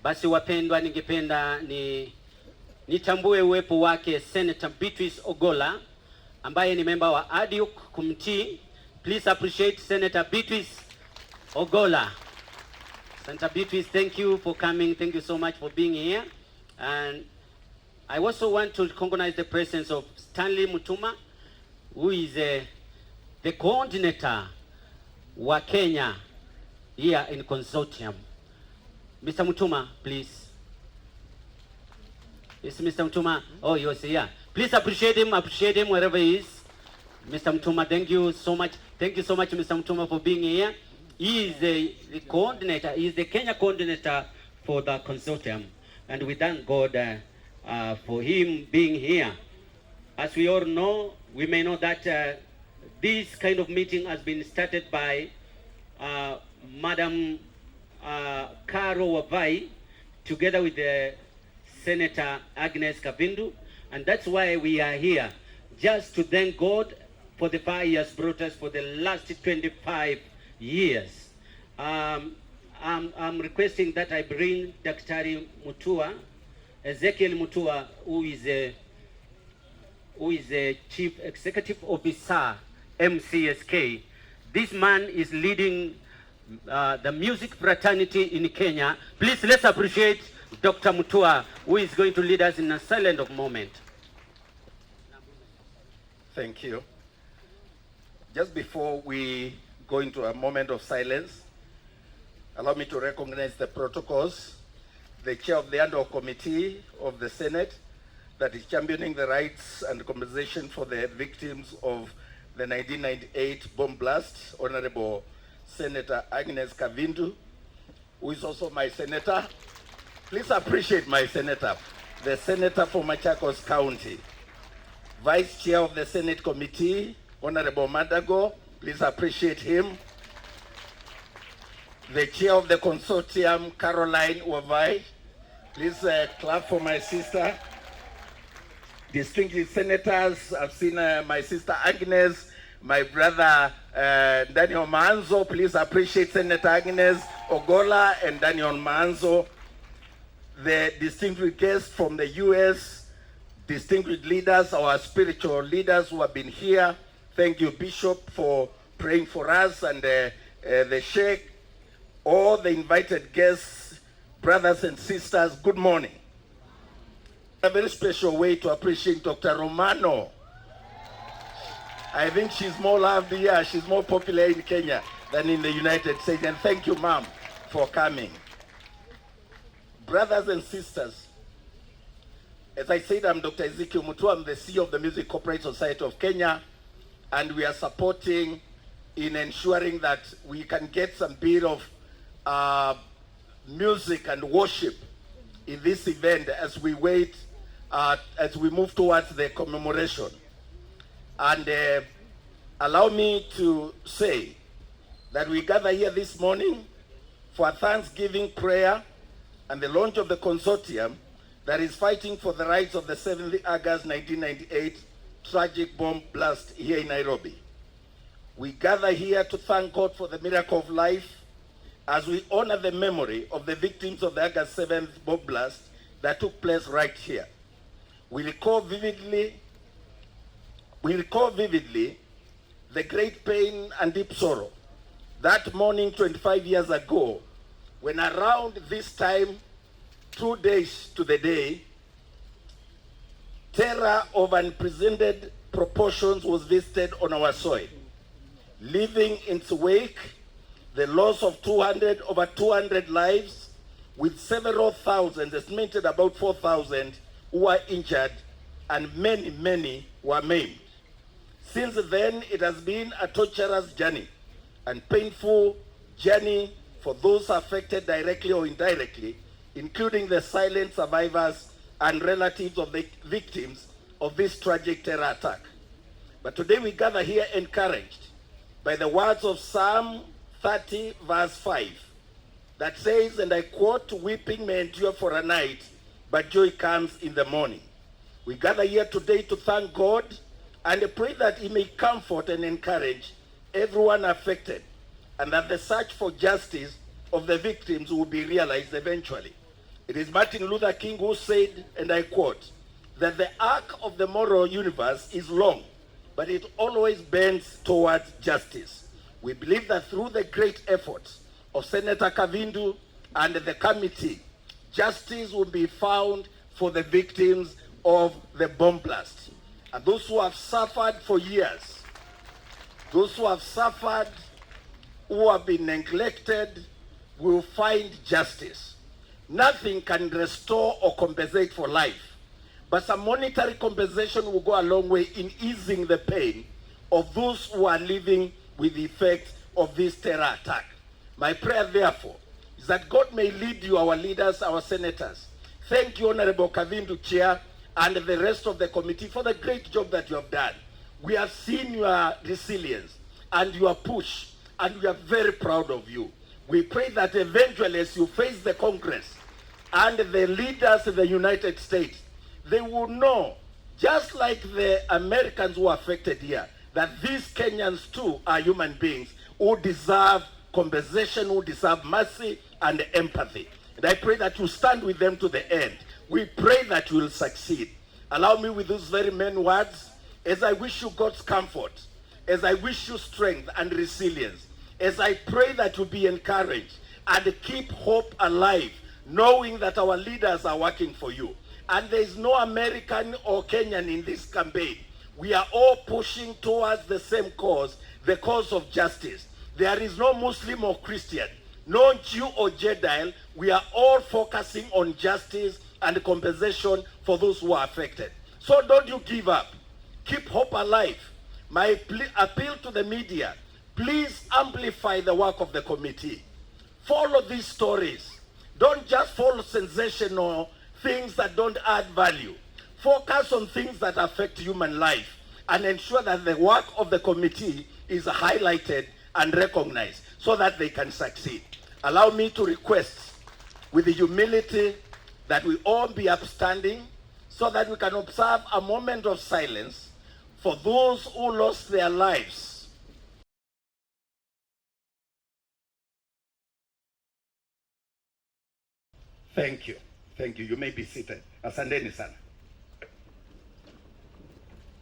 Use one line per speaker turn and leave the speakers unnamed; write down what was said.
Basi wapendwa, ningependa nitambue uwepo wake Senator Beatrice Ogolla ambaye ni member wa ADIUC Committee. Please appreciate Senator Beatrice Ogolla. Senator Beatrice, thank you for coming. Thank you so much for being here. And I also want to recognize the presence of Stanley Mutuma, who is the coordinator wa Kenya here in consortium. Mr. Mutuma, please. Yes, Mr. Mutuma. Oh, you're here. Please appreciate him wherever he is. Mr. Mutuma, thank you so much. Thank you so much, Mr. Mutuma, for being here. He is the coordinator. He is the Kenya coordinator for the consortium, and we thank God for him being here. As we all know, we may know that this kind of meeting has been started by Madam Karo Wavai, together with Senator Agnes Kavindu, and that's why we are here, just to thank God for the far he has brought us for the last 25 years. I'm requesting that I bring Dr. Mutua, Ezekiel Mutua, who is a Chief Executive Officer, MCSK. This man is leading the music fraternity in Kenya. Please, let's appreciate Dr. Mutua, who is going to lead us in a silent moment.
Thank you. Just before we go into a moment of silence, allow me to recognize the protocols. The chair of the ad-hoc committee of the Senate that is championing the rights and compensation for the victims of the 1998 bomb blast, Honorable Senator Agnes Kavindu, who is also my senator. Please appreciate my senator, the senator for Machakos County. Vice Chair of the Senate Committee, Honorable Madago, please appreciate him. The Chair of the Consortium, Caroline Wavai, please clap for my sister. Distinguished senators, I've seen my sister Agnes, my brother Daniel Manzo. Please appreciate Senator Agnes Ogolla and Daniel Manzo. The distinguished guests from the US, distinguished leaders, our spiritual leaders who have been here. Thank you, Bishop, for praying for us, and the Sheikh, all the invited guests, brothers and sisters, good morning. A very special way to appreciate Dr. Romano. I think she's more loved here, she's more popular in Kenya than in the United States. And thank you, ma'am, for coming. Brothers and sisters, as I said, I'm Dr. Ezekiel Mutua. I'm the CEO of the Music Corporate Society of Kenya, and we are supporting in ensuring that we can get some bit of music and worship in this event as we wait, as we move towards the commemoration. And allow me to say that we gather here this morning for a Thanksgiving prayer and the launch of the consortium that is fighting for the rights of the 7th August 1998 tragic bomb blast here in Nairobi. We gather here to thank God for the miracle of life as we honor the memory of the victims of the August 7th bomb blast that took place right here. We recall vividly the great pain and deep sorrow that morning 25 years ago, when around this time, 2 days to the day, terror of unprecedented proportions was visited on our soil, leaving in its wake the loss of over 200 lives, with several thousand, estimated about 4,000, who were injured, and many were maimed. Since then, it has been a torturous journey and painful journey for those affected directly or indirectly, including the silent survivors and relatives of the victims of this tragic terror attack. But today we gather here encouraged by the words of Psalm 30 verse 5 that says, and I quote, "Weeping may endure for a night, but joy comes in the morning." We gather here today to thank God and pray that He may comfort and encourage everyone affected, and that the search for justice of the victims will be realized eventually. It is Martin Luther King who said, and I quote, that the arc of the moral universe is long, but it always bends towards justice. We believe that through the great efforts of Senator Kavindu and the committee, justice will be found for the victims of the bomb blast. And those who have suffered for years, those who have suffered, who have been neglected, will find justice. Nothing can restore or compensate for life, but some monetary compensation will go a long way in easing the pain of those who are living with the effects of this terror attack. My prayer, therefore, is that God may lead you, our leaders, our senators. Thank you, Honorable Kavindu, Chair, and the rest of the committee for the great job that you have done. We have seen your resilience and your push, and we are very proud of you. We pray that eventually, as you face the Congress and the leaders of the United States, they will know, just like the Americans who are affected here, that these Kenyans too are human beings who deserve compensation, who deserve mercy and empathy. And I pray that you stand with them to the end. We pray that you will succeed. Allow me with those very many words, as I wish you God's comfort, as I wish you strength and resilience, as I pray that you be encouraged and keep hope alive, knowing that our leaders are working for you. And there is no American or Kenyan in this campaign. We are all pushing towards the same cause, the cause of justice. There is no Muslim or Christian, no Jew or Gentile. We are all focusing on justice and compensation for those who are affected. So don't you give up. Keep hope alive. My appeal to the media, please amplify the work of the committee. Follow these stories. Don't just follow sensational things that don't add value. Focus on things that affect human life and ensure that the work of the committee is highlighted and recognized so that they can succeed. Allow me to request with the humility that we all be upstanding so that we can observe a moment of silence for those who lost their lives. Thank you. Thank you. You may be seated. Asanteni sana.